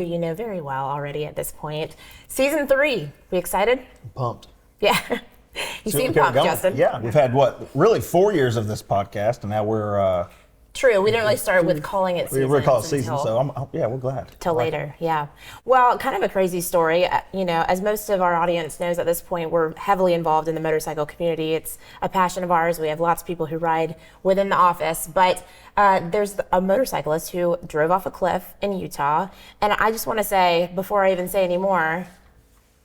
who you know very well already at this point. Season 3, we excited? Pumped. Yeah. You seem pumped, Justin. Yeah, we've had really 4 years of this podcast, and now we're True, we didn't really start with calling it season. We're calling it season, so we're glad. Till later, yeah. Well, kind of a crazy story. As most of our audience knows at this point, we're heavily involved in the motorcycle community. It's a passion of ours. We have lots of people who ride within the office, but there's a motorcyclist who drove off a cliff in Utah. And I just want to say, before I even say any more,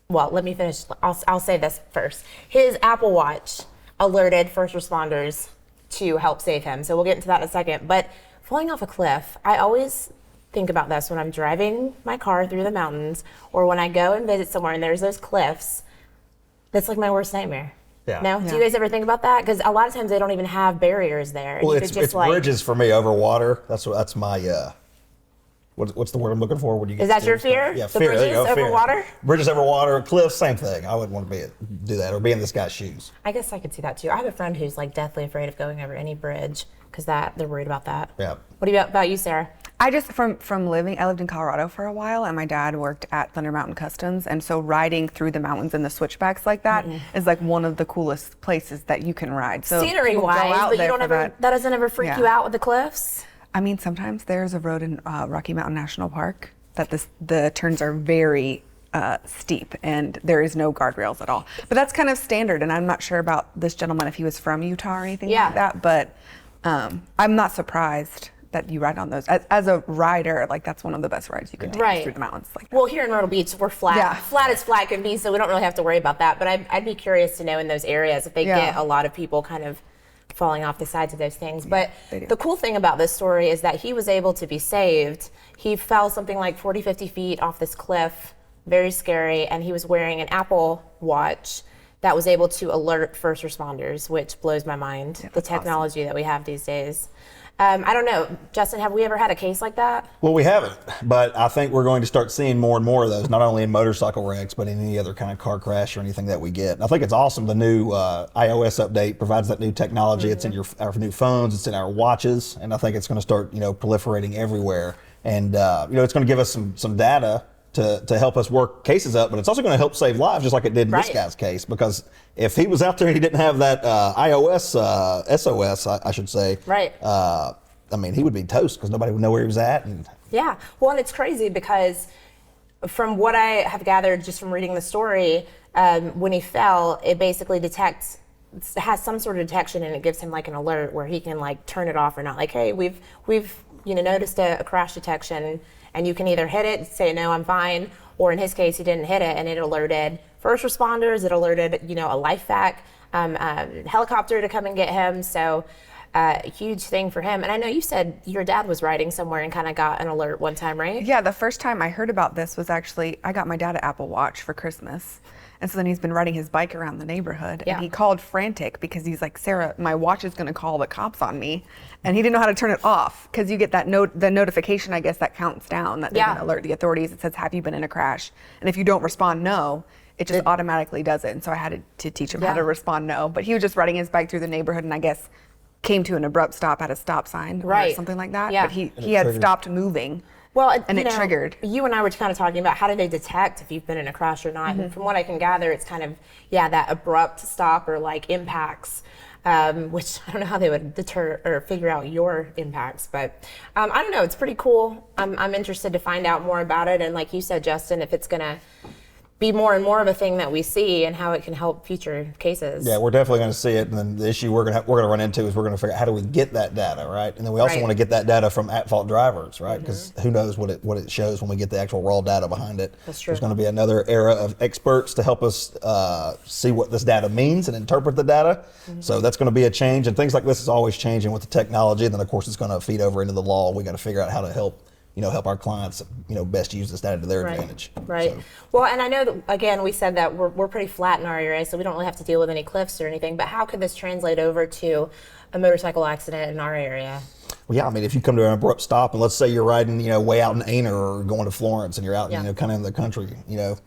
well, let me finish. I'll say this first. His Apple Watch alerted first responders to help save him. So we'll get into that in a second. But falling off a cliff, I always think about this when I'm driving my car through the mountains or when I go and visit somewhere and there's those cliffs. That's like my worst nightmare. Yeah. No? Yeah. Do you guys ever think about that? Because a lot of times they don't even have barriers there. Well, it's bridges for me over water. That's my what's the word I'm looking for when you get Is that your serious fear? stuff? The Yeah, fear. There you bridges go, over fear. water? Bridges over water, cliffs, same thing. I wouldn't want to do that or be in this guy's shoes. I guess I could see that too. I have a friend who's like deathly afraid of going over any bridge because they're worried about that. Yeah. What about you, Sarah? I just I lived in Colorado for a while, and my dad worked at Thunder Mountain Customs, and so riding through the mountains and the switchbacks like that is like one of the coolest places that you can ride. So Scenery people go wise, out but there you don't for ever that doesn't ever freak Yeah. you out with the cliffs? I mean, sometimes there's a road in Rocky Mountain National Park that the turns are very steep and there is no guardrails at all. But that's kind of standard, and I'm not sure about this gentleman if he was from Utah or anything like that, but I'm not surprised that you ride on those. As a rider, like that's one of the best rides you can take through the mountains like that. Well, here in Myrtle Beach, we're flat. Yeah. Flat as flat can be, so we don't really have to worry about that. But I'd be curious to know in those areas if they get a lot of people kind of falling off the sides of those things. But the cool thing about this story is that he was able to be saved. He fell something like 40, 50 feet off this cliff, very scary, and he was wearing an Apple Watch that was able to alert first responders, which blows my mind, the technology that we have these days. I don't know, Justin, have we ever had a case like that? Well, we haven't, but I think we're going to start seeing more and more of those, not only in motorcycle wrecks, but in any other kind of car crash or anything that we get. And I think it's awesome. The new iOS update provides that new technology. It's in our new phones, it's in our watches, and I think it's going to start, proliferating everywhere. And it's going to give us some data to help us work cases up, but it's also going to help save lives, just like it did in this guy's case. Because if he was out there and he didn't have that iOS SOS, I should say, he would be toast because nobody would know where he was at. Yeah, well, and it's crazy because from what I have gathered just from reading the story, when he fell, it basically has some sort of detection, and it gives him like an alert where he can like turn it off or not. Like, hey, we've noticed a crash detection. And you can either hit it, say, no, I'm fine, or in his case, he didn't hit it, and it alerted first responders, it alerted, a life vac, helicopter to come and get him. So a huge thing for him. And I know you said your dad was riding somewhere and kind of got an alert one time, right? Yeah, the first time I heard about this was actually, I got my dad an Apple Watch for Christmas. And so then he's been riding his bike around the neighborhood, and he called frantic because he's like, Sarah, my watch is going to call the cops on me. And he didn't know how to turn it off because you get that the notification, I guess, that counts down that they're going to alert the authorities. It says, have you been in a crash? And if you don't respond no, it just automatically does it. And so I had to teach him how to respond no. But he was just riding his bike through the neighborhood and I guess came to an abrupt stop at a stop sign or something like that. Yeah. But he had stopped moving. Well, it triggered. You and I were kind of talking about how do they detect if you've been in a crash or not. And from what I can gather, it's kind of, that abrupt stop or like impacts, which I don't know how they would deter or figure out your impacts. But I don't know. It's pretty cool. I'm interested to find out more about it. And like you said, Justin, if it's going to be more and more of a thing that we see and how it can help future cases. Yeah, we're definitely going to see it. And then the issue we're going to run into is we're going to figure out how do we get that data, right? And then we also want to get that data from at-fault drivers, right? Because who knows what it shows when we get the actual raw data behind it. That's true. There's going to be another era of experts to help us see what this data means and interpret the data. So that's going to be a change. And things like this is always changing with the technology. And then, of course, it's going to feed over into the law. We got to figure out how to help our clients, best use this data to their advantage. Right. So. Well, and I know that, again, we said that we're pretty flat in our area, so we don't really have to deal with any cliffs or anything, but how could this translate over to a motorcycle accident in our area? Well, yeah, if you come to an abrupt stop and let's say you're riding, way out in Aner or going to Florence and you're out, kind of in the country,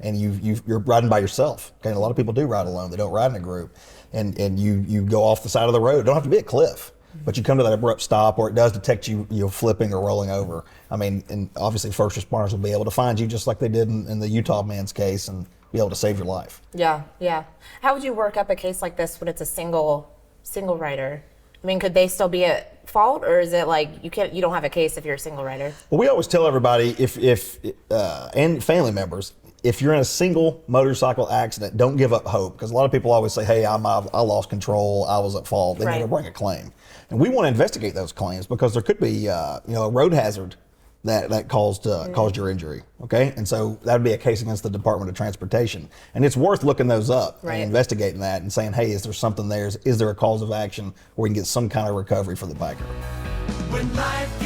and you're riding by yourself. Okay, and a lot of people do ride alone. They don't ride in a group. And you go off the side of the road. It don't have to be a cliff. but you come to that abrupt stop, or it does detect you flipping or rolling over. I mean, and obviously first responders will be able to find you just like they did in the Utah man's case and be able to save your life. Yeah, yeah. How would you work up a case like this when it's a single rider? I mean, could they still be at fault, or is it like you don't have a case if you're a single rider? Well, we always tell everybody and family members, if you're in a single motorcycle accident, don't give up hope, because a lot of people always say, "Hey, I lost control, I was at fault." They never bring a claim, and we want to investigate those claims because there could be a road hazard that caused your injury. Okay, and so that would be a case against the Department of Transportation, and it's worth looking those up and investigating that and saying, "Hey, is there something there? Is there a cause of action where we can get some kind of recovery for the biker?" When life